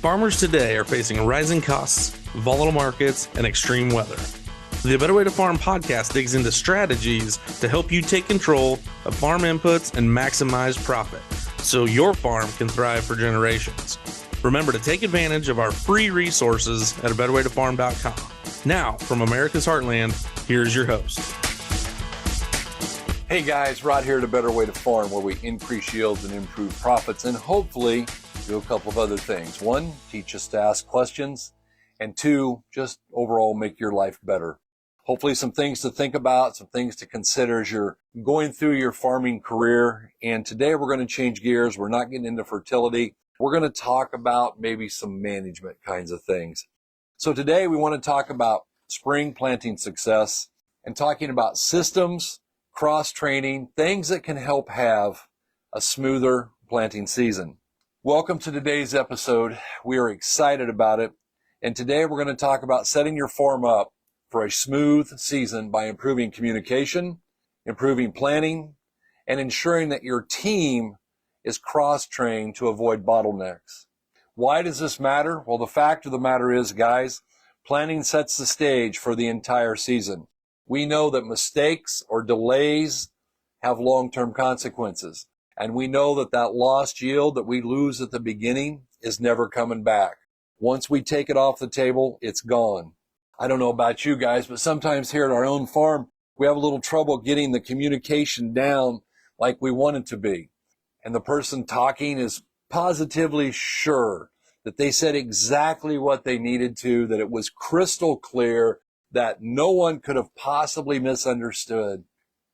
Farmers today are facing rising costs, volatile markets, and extreme weather. The A Better Way to Farm podcast digs into strategies to help you take control of farm inputs and maximize profit so your farm can thrive for generations. Remember to take advantage of our free resources at abetterwaytofarm.com. Now, from America's Heartland, here's your host. Hey guys, Rod here at A Better Way to Farm, where we increase yields and improve profits and hopefully do a couple of other things. One, teach us to ask questions, and two, just overall make your life better. Hopefully some things to think about, some things to consider as you're going through your farming career. And today we're going to change gears. We're not getting into fertility. We're going to talk about maybe some management kinds of things. So today we want to talk about spring planting success and talking about systems, cross-training, things that can help have a smoother planting season. Welcome to today's episode. We are excited about it. And today we're going to talk about setting your farm up for a smooth season by improving communication, improving planning, and ensuring that your team is cross-trained to avoid bottlenecks. Why does this matter? Well, the fact of the matter is, guys, planning sets the stage for the entire season. We know that mistakes or delays have long-term consequences. And we know that that lost yield that we lose at the beginning is never coming back. Once we take it off the table, it's gone. I don't know about you guys, but sometimes here at our own farm, we have a little trouble getting the communication down like we want it to be. And the person talking is positively sure that they said exactly what they needed to, that it was crystal clear, that no one could have possibly misunderstood.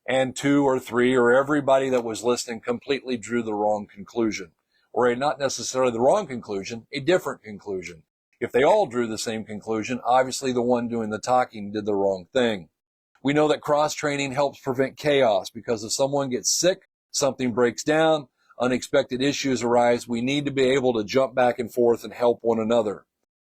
And two or three or everybody that was listening completely drew the wrong conclusion. Or not necessarily the wrong conclusion, a different conclusion. If they all drew the same conclusion, obviously the one doing the talking did the wrong thing. We know that cross-training helps prevent chaos because if someone gets sick, something breaks down, unexpected issues arise, we need to be able to jump back and forth and help one another.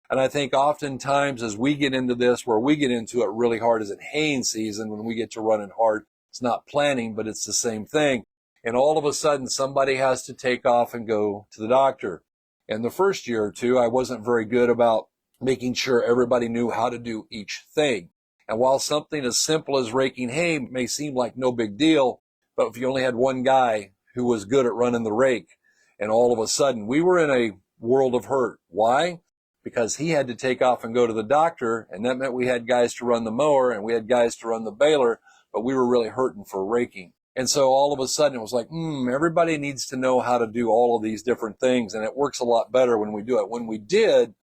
And I think oftentimes as we get into this, where we get into it really hard is in haying season when we get to running hard. It's not planning, but it's the same thing. And all of a sudden, somebody has to take off and go to the doctor. And the first year or two, I wasn't very good about making sure everybody knew how to do each thing. And while something as simple as raking hay may seem like no big deal, but if you only had one guy who was good at running the rake, and all of a sudden, we were in a world of hurt. Why? Because he had to take off and go to the doctor, and that meant we had guys to run the mower, and we had guys to run the baler, but we were really hurting for raking. And so all of a sudden it was like, everybody needs to know how to do all of these different things. And it works a lot better when we do it. When we did,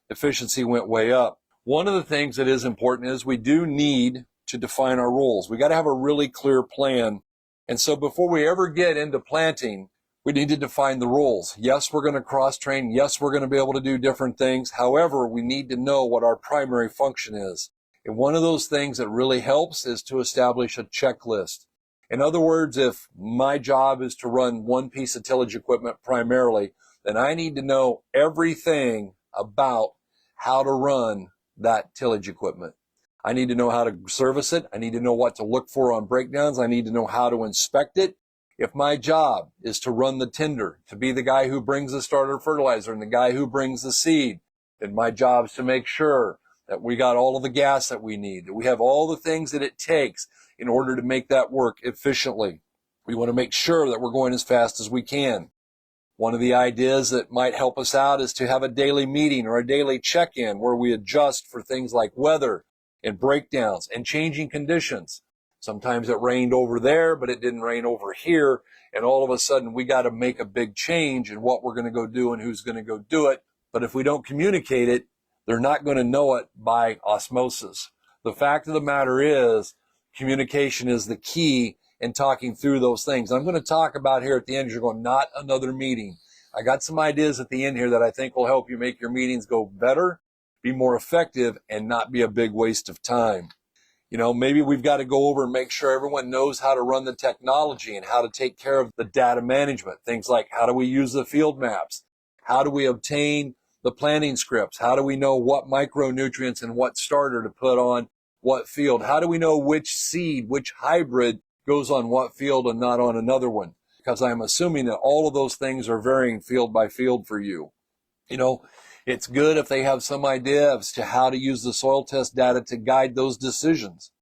efficiency went way up. One of the things that is important is we do need to define our roles. We got to have a really clear plan. And so before we ever get into planting, we need to define the roles. Yes, we're going to cross-train. Yes, we're going to be able to do different things. However, we need to know what our primary function is. And one of those things that really helps is to establish a checklist. In other words, if my job is to run one piece of tillage equipment primarily, then I need to know everything about how to run that tillage equipment. I need to know how to service it. I need to know what to look for on breakdowns. I need to know how to inspect it. If my job is to run the tender, to be the guy who brings the starter fertilizer and the guy who brings the seed, then my job is to make sure that we got all of the gas that we need, that we have all the things that it takes in order to make that work efficiently. We want to make sure that we're going as fast as we can. One of the ideas that might help us out is to have a daily meeting or a daily check-in where we adjust for things like weather and breakdowns and changing conditions. Sometimes it rained over there, but it didn't rain over here. And all of a sudden we got to make a big change in what we're going to go do and who's going to go do it. But if we don't communicate it, they're not going to know it by osmosis. The fact of the matter is, communication is the key in talking through those things. I'm going to talk about here at the end, you're going, not another meeting. I got some ideas at the end here that I think will help you make your meetings go better, be more effective, and not be a big waste of time. You know, maybe we've got to go over and make sure everyone knows how to run the technology and how to take care of the data management. Things like how do we use the field maps? How do we obtain the planting scripts? How do we know what micronutrients and what starter to put on what field? How do we know which seed, which hybrid goes on what field and not on another one? Because I'm assuming that all of those things are varying field by field for you. You know, It's good if they have some idea as to how to use the soil test data to guide those decisions.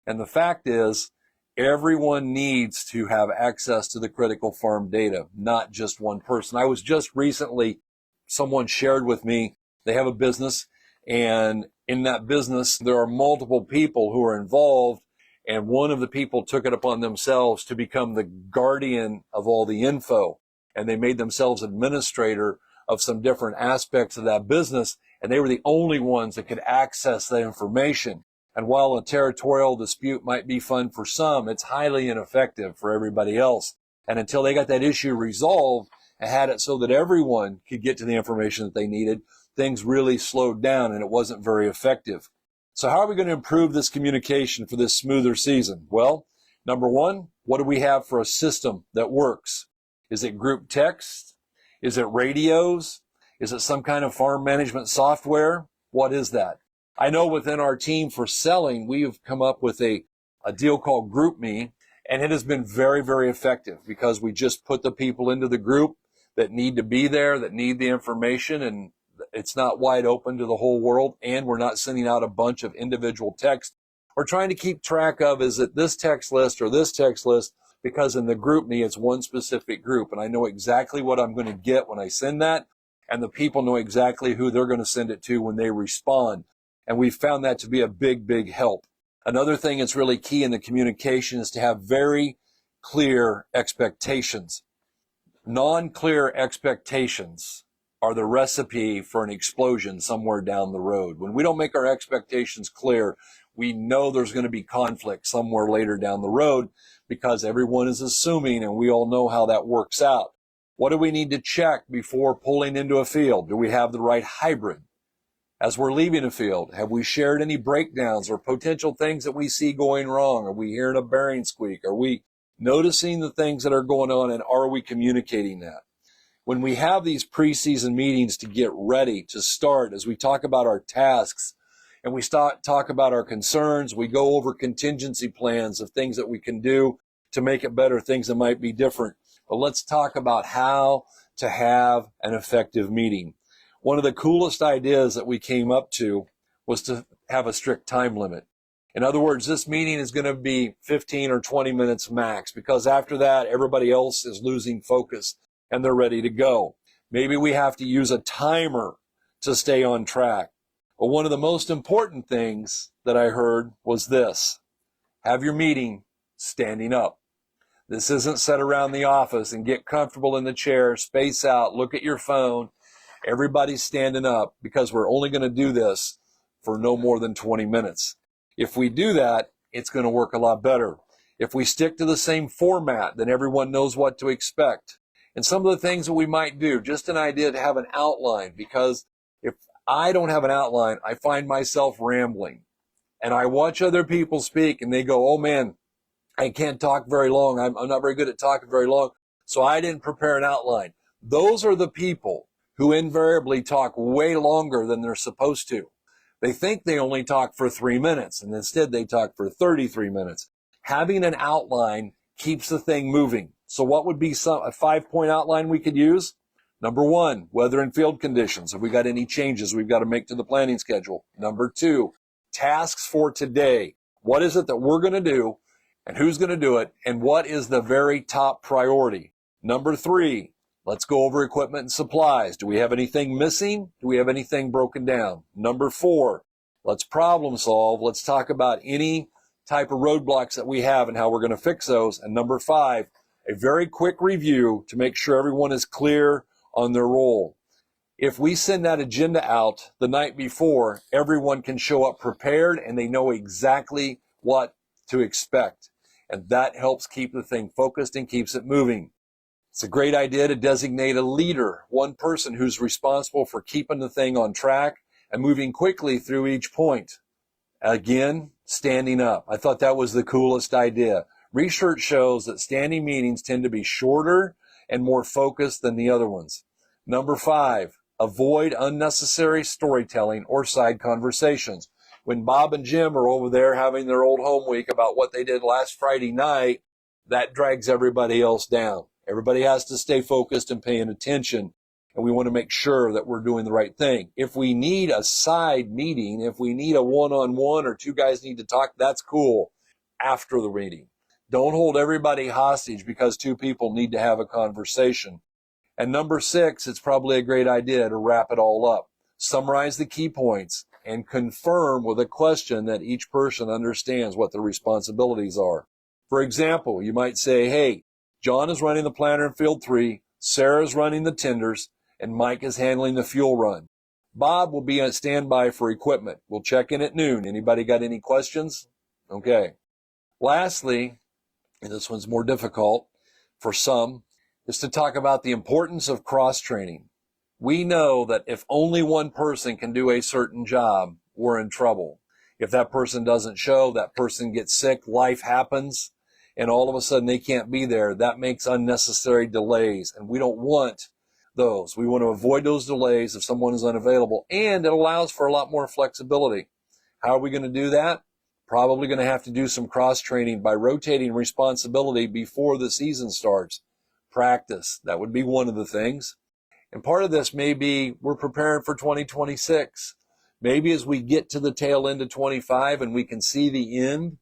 And the fact is, everyone needs to have access to the critical farm data, not just one person. I was just recently, someone shared with me, they have a business, and in that business, there are multiple people who are involved, and one of the people took it upon themselves to become the guardian of all the info, and they made themselves administrator of some different aspects of that business, and they were the only ones that could access that information. And while a territorial dispute might be fun for some, it's highly ineffective for everybody else. And until they got that issue resolved and had it so that everyone could get to the information that they needed, things really slowed down and it wasn't very effective. So how are we going to improve this communication for this smoother season? Well, number one, what do we have for a system that works? Is it group text? Is it radios? Is it some kind of farm management software? What is that? I know within our team for selling, we've come up with a deal called GroupMe, and it has been very, very effective because we just put the people into the group that need to be there, that need the information, and it's not wide open to the whole world, and we're not sending out a bunch of individual text. We're trying to keep track of, is it this text list or this text list? Because in the GroupMe, it's one specific group, and I know exactly what I'm going to get when I send that, and the people know exactly who they're going to send it to when they respond. And we've found that to be a big, big help. Another thing that's really key in the communication is to have very clear expectations. Non-clear expectations are the recipe for an explosion somewhere down the road. When we don't make our expectations clear, we know there's going to be conflict somewhere later down the road because everyone is assuming, and we all know how that works out. What do we need to check before pulling into a field? Do we have the right hybrid? As we're leaving a field, have we shared any breakdowns or potential things that we see going wrong? Are we hearing a bearing squeak? Are we noticing the things that are going on, and are we communicating that? When we have these preseason meetings to get ready to start, as we talk about our tasks and we talk about our concerns, we go over contingency plans of things that we can do to make it better, things that might be different. But let's talk about how to have an effective meeting. One of the coolest ideas that we came up to was to have a strict time limit. In other words, this meeting is going to be 15 or 20 minutes max, because after that, everybody else is losing focus and they're ready to go. Maybe we have to use a timer to stay on track. But one of the most important things that I heard was this: have your meeting standing up. This isn't sit around the office and get comfortable in the chair, space out, look at your phone. Everybody's standing up, because we're only going to do this for no more than 20 minutes. If we do that, it's going to work a lot better. If we stick to the same format, then everyone knows what to expect. And some of the things that we might do, just an idea to have an outline, because if I don't have an outline, I find myself rambling. And I watch other people speak and they go, oh man, I can't talk very long. I'm not very good at talking very long. So I didn't prepare an outline. Those are the people who invariably talk way longer than they're supposed to. They think they only talk for 3 minutes, and instead they talk for 33 minutes. Having an outline keeps the thing moving. So what would be a 5-point outline we could use? Number 1, weather and field conditions. Have we got any changes we've got to make to the planning schedule? Number 2, tasks for today. What is it that we're going to do, and who's going to do it, and what is the very top priority? Number 3, let's go over equipment and supplies. Do we have anything missing? Do we have anything broken down? Number 4, let's problem solve. Let's talk about any type of roadblocks that we have and how we're going to fix those. And number 5, a very quick review to make sure everyone is clear on their role. If we send that agenda out the night before, everyone can show up prepared and they know exactly what to expect. And that helps keep the thing focused and keeps it moving. It's a great idea to designate a leader, one person who's responsible for keeping the thing on track and moving quickly through each point. Again, standing up. I thought that was the coolest idea. Research shows that standing meetings tend to be shorter and more focused than the other ones. Number 5, avoid unnecessary storytelling or side conversations. When Bob and Jim are over there having their old home week about what they did last Friday night, that drags everybody else down. Everybody has to stay focused and paying attention. and we want to make sure that we're doing the right thing. If we need a side meeting, if we need a one-on-one or two guys need to talk, that's cool after the meeting. Don't hold everybody hostage because two people need to have a conversation. And number 6, it's probably a great idea to wrap it all up. Summarize the key points and confirm with a question that each person understands what their responsibilities are. For example, you might say, hey, John is running the planter in field 3, Sarah is running the tenders, and Mike is handling the fuel run. Bob will be on standby for equipment. We'll check in at noon. Anybody got any questions? Okay. Lastly, and this one's more difficult for some, is to talk about the importance of cross-training. We know that if only one person can do a certain job, we're in trouble. If that person doesn't show, that person gets sick, life happens, and all of a sudden they can't be there. That makes unnecessary delays, and we don't want those. We want to avoid those delays if someone is unavailable, and it allows for a lot more flexibility. How are we going to do that? Probably going to have to do some cross-training by rotating responsibility before the season starts. Practice, that would be one of the things. And part of this may be we're preparing for 2026. Maybe as we get to the tail end of 25 and we can see the end,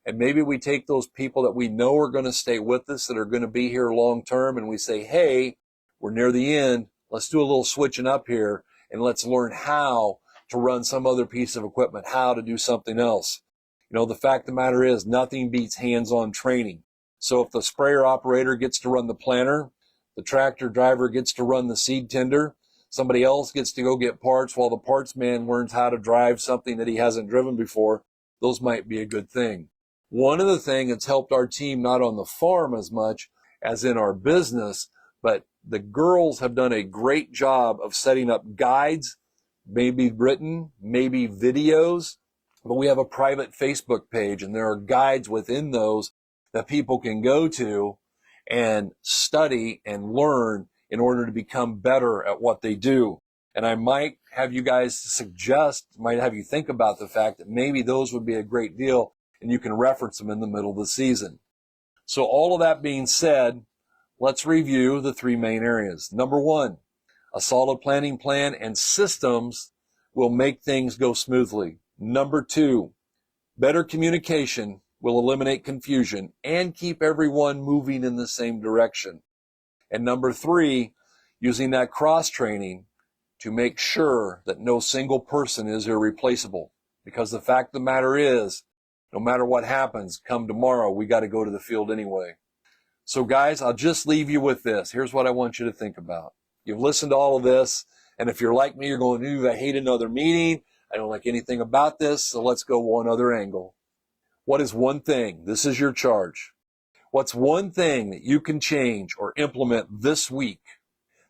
and maybe we take those people that we know are going to stay with us, that are going to be here long term, and we say, hey, we're near the end. Let's do a little switching up here, and let's learn how to run some other piece of equipment, how to do something else. You know, the fact of the matter is nothing beats hands-on training. So if the sprayer operator gets to run the planter, the tractor driver gets to run the seed tender, somebody else gets to go get parts while the parts man learns how to drive something that he hasn't driven before, those might be a good thing. One of the things that's helped our team, not on the farm as much as in our business, but the girls have done a great job of setting up guides, maybe written, maybe videos, but we have a private Facebook page, and there are guides within those that people can go to and study and learn in order to become better at what they do. And I might have you guys might have you think about the fact that maybe those would be a great deal, and you can reference them in the middle of the season. So all of that being said, let's review the 3 main areas. Number 1, a solid planning plan and systems will make things go smoothly. Number 2, better communication will eliminate confusion and keep everyone moving in the same direction. And number 3, using that cross-training to make sure that no single person is irreplaceable. Because the fact of the matter is, no matter what happens, come tomorrow, we got to go to the field anyway. So guys, I'll just leave you with this. Here's what I want you to think about. You've listened to all of this, and if you're like me, you're going, ooh, I hate another meeting. I don't like anything about this, so let's go one other angle. What is one thing? This is your charge. What's one thing that you can change or implement this week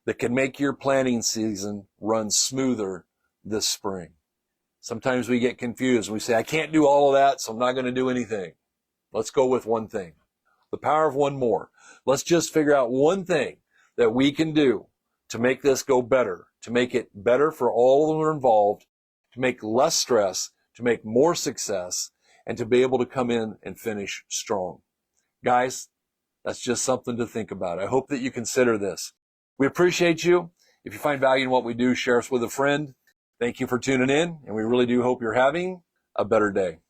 that can make your planting season run smoother this spring? Sometimes we get confused. We say, I can't do all of that, so I'm not going to do anything. Let's go with one thing. The power of one more. Let's just figure out one thing that we can do to make this go better, to make it better for all who are involved, to make less stress, to make more success, and to be able to come in and finish strong. Guys, that's just something to think about. I hope that you consider this. We appreciate you. If you find value in what we do, share us with a friend. Thank you for tuning in, and we really do hope you're having a better day.